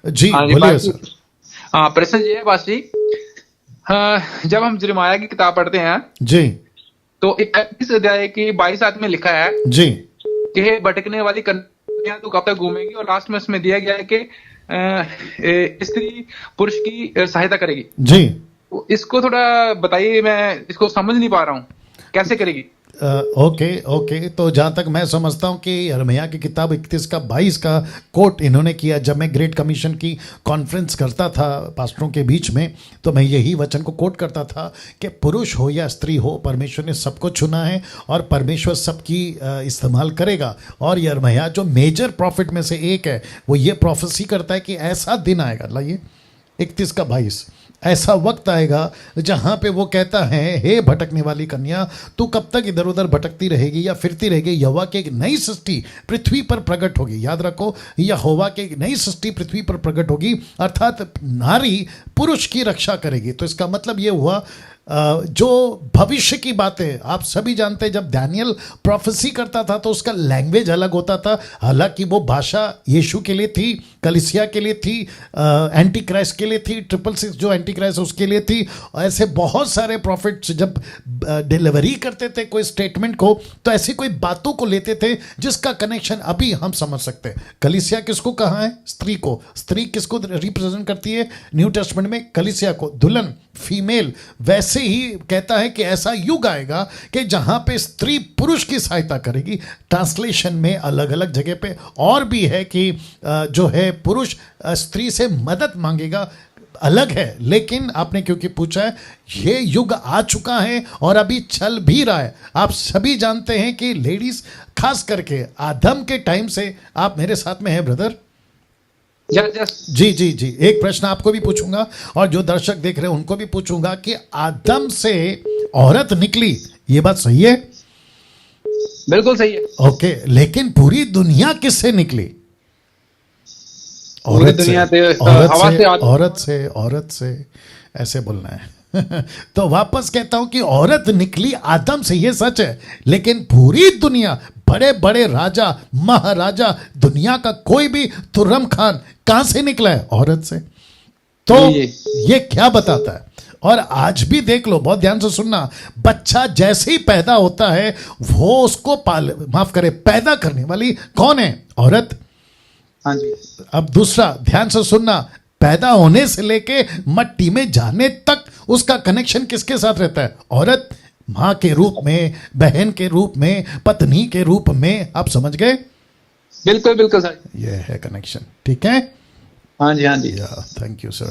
जी हाँ जी बोलिए पास जी। सर। हाँ प्रश्न ये है पास जी। हाँ, जब हम यिर्मयाह की किताब पढ़ते हैं जी तो 31 अध्याय की 22 आयत में लिखा है जी कि हे भटकने वाली कन्या तू कब तक घूमेगी, और लास्ट में उसमें दिया गया है कि स्त्री पुरुष की सहायता करेगी। जी। तो इसको थोड़ा बताइए, मैं इसको समझ नहीं पा रहा हूँ, कैसे करेगी। ओके ओके, तो जहाँ तक मैं समझता हूँ कि यिर्मयाह की किताब 31 का 22 का कोट इन्होंने किया। जब मैं ग्रेट कमीशन की कॉन्फ्रेंस करता था पास्टरों के बीच में, तो मैं यही वचन को कोट करता था कि पुरुष हो या स्त्री हो, परमेश्वर ने सबको चुना है और परमेश्वर सबकी इस्तेमाल करेगा। और यिर्मयाह जो मेजर प्रॉफिट में से एक है, वो ये प्रोफेसी करता है कि ऐसा दिन आएगा, लाइए 31 का 22, ऐसा वक्त आएगा जहां पे वो कहता है, हे भटकने वाली कन्या तू कब तक इधर उधर भटकती रहेगी या फिरती रहेगी। यहोवा की एक नई सृष्टि पृथ्वी पर प्रकट होगी। याद रखो, यहोवा की एक नई सृष्टि पृथ्वी पर प्रकट होगी, अर्थात नारी पुरुष की रक्षा करेगी। तो इसका मतलब ये हुआ जो भविष्य की बातें आप सभी जानते हैं, जब दानियल प्रोफेसी करता था तो उसका लैंग्वेज अलग होता था। हालांकि वो भाषा यीशु के लिए थी, कलीसिया के लिए थी, एंटी क्राइस्ट के लिए थी, 666 जो एंटी क्राइस्ट उसके लिए थी। ऐसे बहुत सारे प्रॉफिट्स जब डिलीवरी करते थे कोई स्टेटमेंट को, तो ऐसी कोई बातों को लेते थे जिसका कनेक्शन अभी हम समझ सकते हैं। कलीसिया किसको कहा है? स्त्री को। स्त्री किसको रिप्रेजेंट करती है न्यू टेस्टमेंट में? कलीसिया को, दुल्हन, फीमेल। वैसे ही कहता है कि ऐसा युग आएगा कि जहां पे स्त्री पुरुष की सहायता करेगी। ट्रांसलेशन में अलग अलग जगह पे और भी है कि जो है पुरुष स्त्री से मदद मांगेगा, अलग है। लेकिन आपने क्योंकि पूछा है, ये युग आ चुका है और अभी चल भी रहा है। आप सभी जानते हैं कि लेडीज, खास करके आदम के टाइम से, आप मेरे साथ में हैं ब्रदर? जी जी जी। एक प्रश्न आपको भी पूछूंगा और जो दर्शक देख रहे हैं उनको भी पूछूंगा कि आदम से औरत निकली, ये बात सही है? बिल्कुल सही है। ओके, लेकिन पूरी दुनिया किससे निकली? पूरी दुनिया से, हवा से, औरत से ऐसे बोलना है। तो वापस कहता हूं कि औरत निकली आदम से, ये सच है। लेकिन पूरी दुनिया, बड़े बड़े राजा, महाराजा, दुनिया का कोई भी, तुर्रम खान कहां से निकला है? औरत से। तो ये क्या बताता है? और आज भी देख लो, बहुत ध्यान से सुनना, बच्चा जैसे ही पैदा होता है वो उसको पैदा करने वाली कौन है? औरत। हाँ जी। अब दूसरा ध्यान से सुनना, पैदा होने से लेके मट्टी में जाने तक उसका कनेक्शन किसके साथ रहता है? औरत। मां के रूप में, बहन के रूप में, पत्नी के रूप में। आप समझ गए? बिल्कुल बिल्कुल सर, ये है कनेक्शन। ठीक है। हाँ जी हाँ जी। Thank you sir.